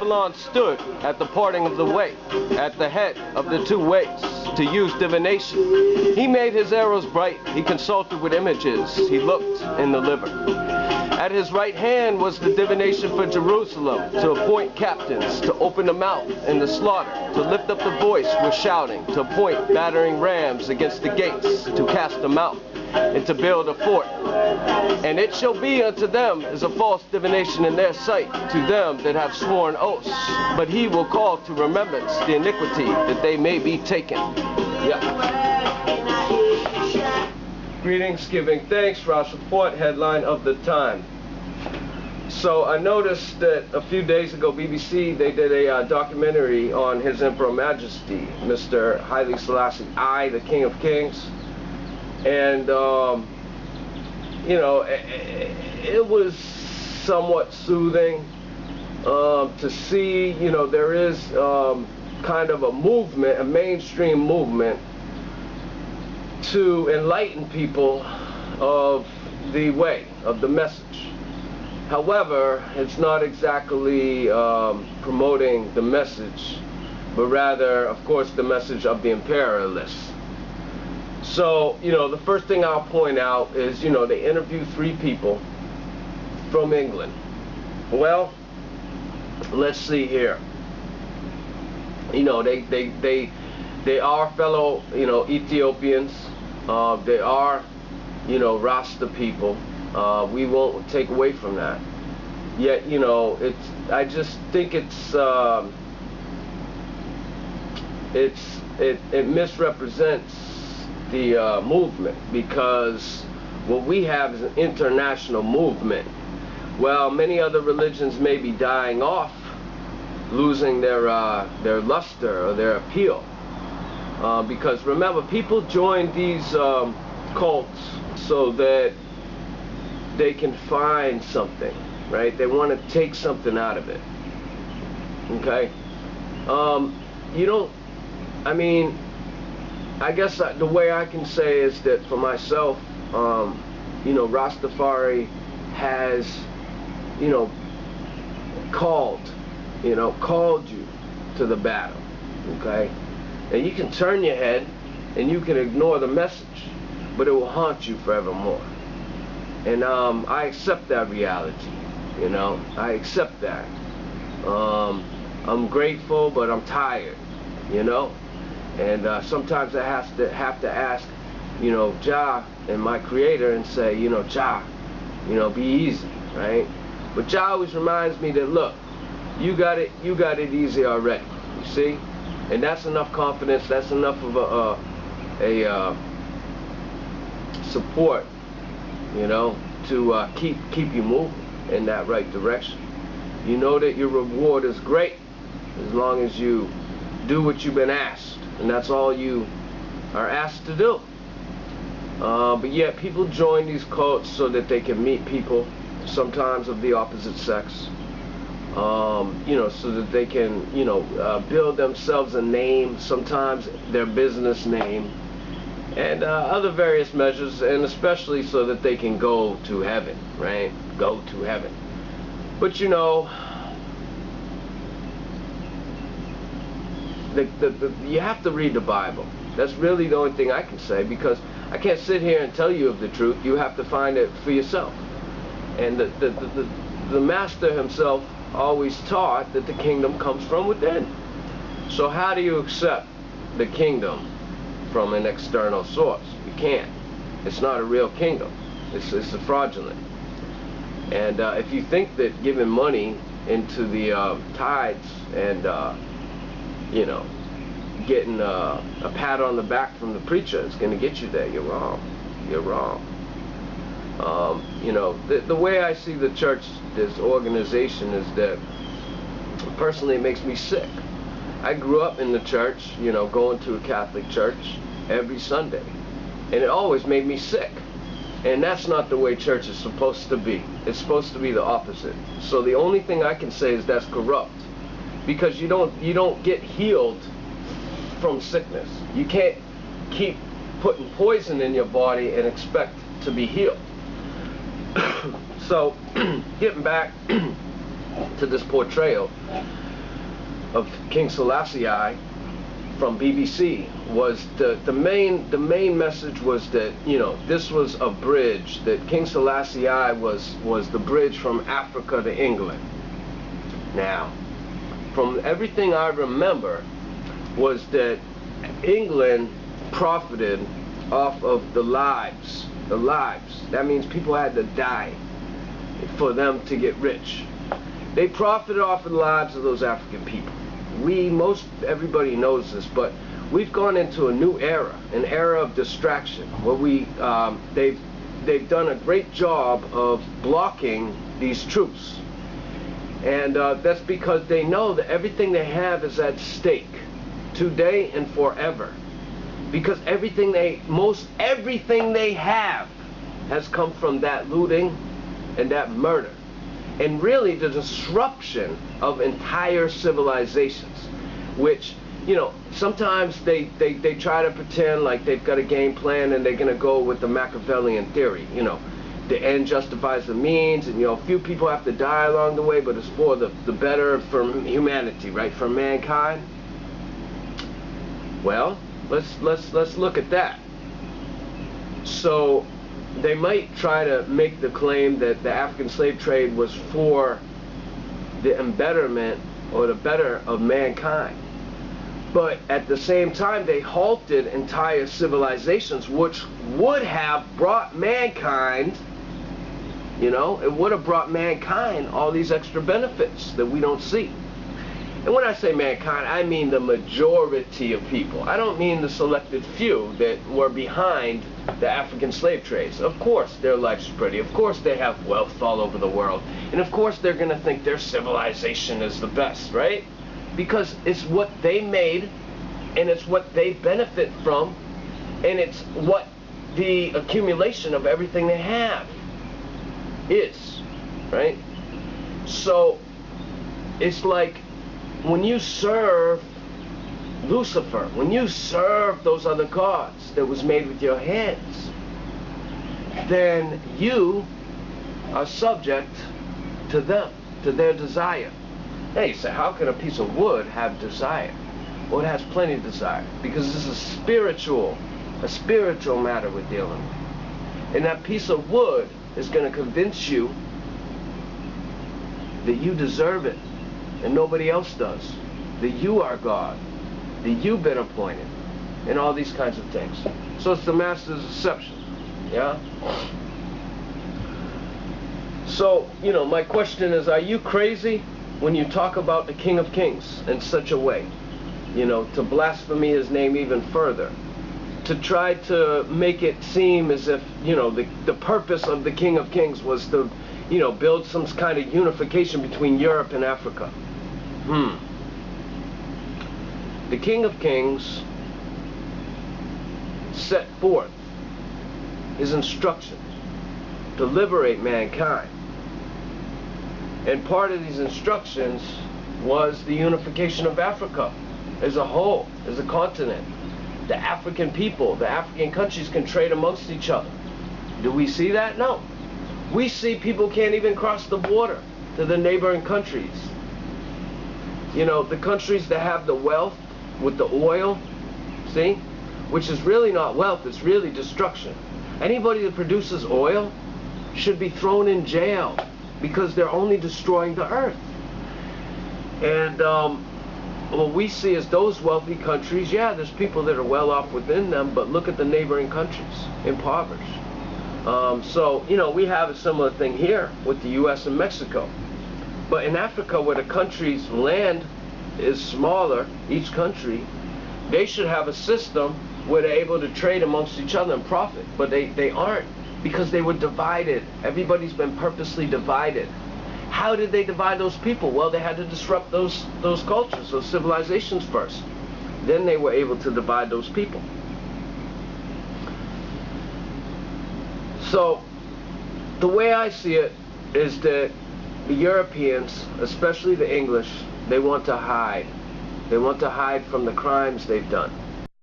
Apollon stood at the parting of the way, at the head of the two ways, to use divination. He made his arrows bright, he consulted with images, he looked in the liver. At his right hand was the divination for Jerusalem, to appoint captains, to open the mouth in the slaughter, to lift up the voice with shouting, to appoint battering rams against the gates, to cast them out, and to build a fort. And it shall be unto them as a false divination in their sight, to them that have sworn oaths. But he will call to remembrance the iniquity, that they may be taken. Yeah. Greetings, giving thanks for our support, headline of the time. So I noticed that a few days ago, BBC, they did a documentary on His Emperor Majesty, Mr. Haile Selassie I, the King of Kings. And, you know, it was somewhat soothing to see, you know, there is kind of a movement, a mainstream movement, to enlighten people of the way, of the message. However, it's not exactly promoting the message, but rather, of course, the message of the imperialists. So, you know, the first thing I'll point out is, you know, they interviewed 3 people from England. Well, let's see here. You know, they are fellow, you know, Ethiopians. They are, you know, Rasta people. We won't take away from that. Yet, you know, I just think it misrepresents the movement, because what we have is an international movement. Well, many other religions may be dying off, losing their luster or their appeal. Because remember, people join these cults so that they can find something, right? They want to take something out of it. Okay? You don't, I mean, I guess the way I can say is that for myself, you know, Rastafari has, you know, called you to the battle, okay? And you can turn your head and you can ignore the message, but it will haunt you forevermore. And I accept that reality, you know, I accept that. I'm grateful, but I'm tired, you know? And sometimes I have to ask, you know, Jah and my Creator, and say, you know, Jah, you know, be easy, right? But Jah always reminds me that, look, you got it easy already, you see? And that's enough confidence, that's enough of a support, you know, to keep you moving in that right direction. You know that your reward is great as long as you do what you've been asked. And that's all you are asked to do. But yet people join these cults so that they can meet people, sometimes of the opposite sex, you know, so that they can, you know, build themselves a name, sometimes their business name, and other various measures, and especially so that they can go to heaven, right? Go to heaven. But you know, you have to read the Bible. That's really the only thing I can say, because I can't sit here and tell you of the truth. You have to find it for yourself. And the Master himself always taught that the kingdom comes from within. So how do you accept the kingdom from an external source? You can't. It's not a real kingdom. It's a fraudulent. And if you think that giving money into the tithes and you know, getting a pat on the back from the preacher is going to get you there, you're wrong. You're wrong. You know, the way I see the church, this organization, is that personally it makes me sick. I grew up in the church, you know, going to a Catholic church every Sunday, and it always made me sick. And that's not the way church is supposed to be. It's supposed to be the opposite. So the only thing I can say is that's corrupt, because you don't get healed from sickness. You can't keep putting poison in your body and expect to be healed. So getting back to this portrayal, of King Selassie I from BBC was the main message was that, you know, this was a bridge, that King Selassie I was the bridge from Africa to England. Now, from everything I remember, was that England profited off of the lives. That means people had to die for them to get rich. They profited off of the lives of those African people. Everybody knows this, but we've gone into a new era, an era of distraction, where they've done a great job of blocking these truths. And that's because they know that everything they have is at stake, today and forever. Because everything they have has come from that looting and that murder. And really the disruption of entire civilizations, which, you know, sometimes they try to pretend like they've got a game plan and they're going to go with the Machiavellian theory, you know. The end justifies the means, and, you know, few people have to die along the way, but it's for the better for humanity, right, for mankind. Well, let's look at that. So they might try to make the claim that the African slave trade was for the embetterment or the better of mankind. But at the same time, they halted entire civilizations, which would have brought mankind, you know, it would have brought mankind all these extra benefits that we don't see. And when I say mankind, I mean the majority of people. I don't mean the selected few that were behind the African slave trades. Of course their life's pretty. Of course they have wealth all over the world. And of course they're going to think their civilization is the best, right? Because it's what they made, and it's what they benefit from, and it's what the accumulation of everything they have is, right? So it's like when you serve Lucifer, when you serve those other gods that was made with your hands, then you are subject to them, to their desire. Now you say, how can a piece of wood have desire? Well, it has plenty of desire, because this is a spiritual matter we're dealing with. And that piece of wood is going to convince you that you deserve it and nobody else does, that you are God, that you've been appointed, and all these kinds of things. So it's the master's deception, yeah? So, you know, my question is, are you crazy when you talk about the King of Kings in such a way? You know, to blaspheme his name even further, to try to make it seem as if, you know, the purpose of the King of Kings was to, you know, build some kind of unification between Europe and Africa. The King of Kings set forth his instructions to liberate mankind. And part of these instructions was the unification of Africa as a whole, as a continent. The African people, the African countries can trade amongst each other. Do we see that? No. We see people can't even cross the border to the neighboring countries. You know, the countries that have the wealth with the oil, see? Which is really not wealth, it's really destruction. Anybody that produces oil should be thrown in jail because they're only destroying the earth. And what we see is those wealthy countries, yeah, there's people that are well off within them, but look at the neighboring countries, impoverished. So, you know, we have a similar thing here with the US and Mexico. But in Africa, where the country's land is smaller, each country, they should have a system where they're able to trade amongst each other and profit. But they aren't, because they were divided. Everybody's been purposely divided. How did they divide those people? Well, they had to disrupt those cultures, those civilizations first. Then they were able to divide those people. So, the way I see it is that the Europeans, especially the English, they want to hide. They want to hide from the crimes they've done.